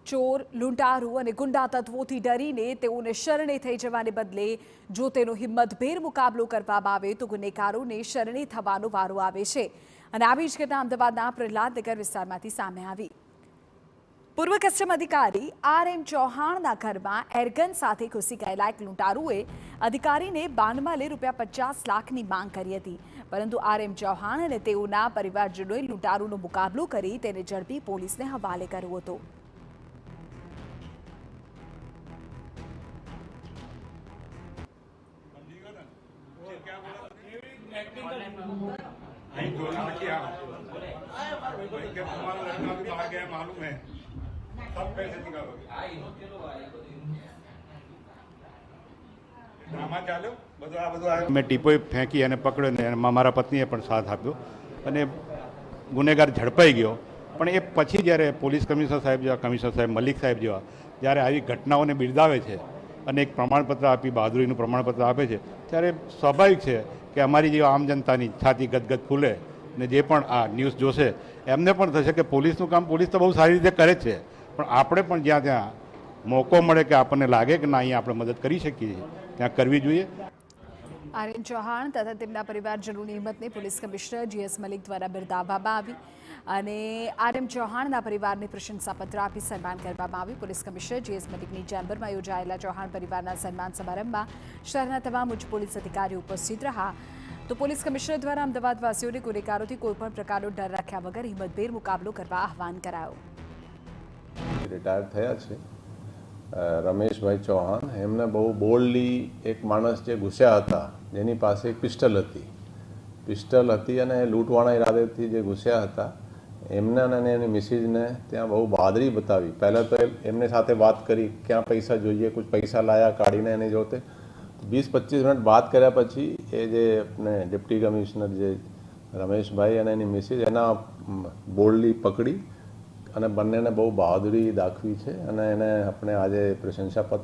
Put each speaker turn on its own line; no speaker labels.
ચોર, લૂંટારૂ અને ગુંડા તત્વોથી ડરીને તેઓને શરણે થઈ જવાને બદલે જો તેનો હિંમતભેર મુકાબલો કરવામાં આવે તો ગુનેગારોને શરણે થવાનો વારો આવે છે. અને આવી જ ઘટના અમદાવાદના પ્રહલાદનગર વિસ્તારમાંથી સામે આવી. પૂર્વ કસ્ટમ અધિકારી RM ચૌહાણના ઘરમાં એરગન સાથે ઘૂસી ગયેલા એક લૂંટારૂએ અધિકારીને બાનમાં લઈ ₹50 લાખની માંગ કરી હતી. પરંતુ RM ચૌહાણ અને તેઓના પરિવારજનોએ લૂંટારૂનો મુકાબલો કરી તેને ઝડપી પોલીસને હવાલે કર્યો હતો.
મેં ટીપોઈ ફેંકી અને પકડ્યો ને એમાં મારા પત્નીએ પણ સાથ આપ્યો અને ગુનેગાર ઝડપાઈ ગયો. પણ એ પછી જ્યારે પોલીસ કમિશનર સાહેબ જેવા, કમિશનર સાહેબ મલિક સાહેબ જેવા જ્યારે આવી ઘટનાઓને બિરદાવે છે અને એક પ્રમાણપત્ર આપી, બહાદુરીનું પ્રમાણપત્ર આપે છે, ત્યારે સ્વાભાવિક છે કે અમારી જેવા આમ જનતાની છાતી ગદગદ ફૂલે ને જે પણ આ ન્યૂઝ જોશે એમને પણ થશે કે પોલીસનું કામ પોલીસ તો બહુ સારી રીતે કરે જ છે, પણ આપણે પણ જ્યાં ત્યાં મોકો મળે કે આપણને લાગે કે ના અહીંયા આપણે મદદ કરી શકીએ છીએ ત્યાં કરવી જોઈએ.
RM ચૌહાણ તથા તેમના પરિવારજનોની હિંમતને પોલીસ કમિશનર GS મલિક દ્વારા બિરદાવવામાં આવી અને RM ચૌહાણના પરિવારને પ્રશંસાપત્ર આપી સન્માન કરવામાં આવ્યું. પોલીસ કમિશનર GS મલિકની ચેમ્બરમાં યોજાયેલા ચૌહાણ પરિવારના સન્માન સમારંભમાં શહેરના તમામ ઉચ્ચ પોલીસ અધિકારીઓ ઉપસ્થિત રહ્યા. તો પોલીસ કમિશનર દ્વારા અમદાવાદવાસીઓને ગુનેગારોથી કોઈપણ પ્રકારનો ડર રાખ્યા વગર હિંમતભેર મુકાબલો કરવા આહવાન કરાયું.
રિટાયર થયા છે રમેશભાઈ ચૌહાણ, એમને બહુ બોલ્ડલી એક માણસ જે ઘૂસ્યા હતા, જેની પાસે એક પિસ્ટલ હતી અને લૂંટવાના ઈરાદેથી જે ઘૂસ્યા હતા, એમને અને એની મિસિસને ત્યાં બહુ બહાદરી બતાવી. પહેલાં તો એમની સાથે વાત કરી, ક્યાં પૈસા જોઈએ, કુછ પૈસા લાયા કાઢીને એની જોતે 20-25 મિનિટ વાત કર્યા પછી એ જે આપણે ડિપ્ટી કમિશનર જે રમેશભાઈ અને એની મિસિસ એના બોલ્ડલી પકડી અને બંનેને બહુ બહાદુરી દાખવી છે અને એને આપણે આજે પ્રશંસાપત્ર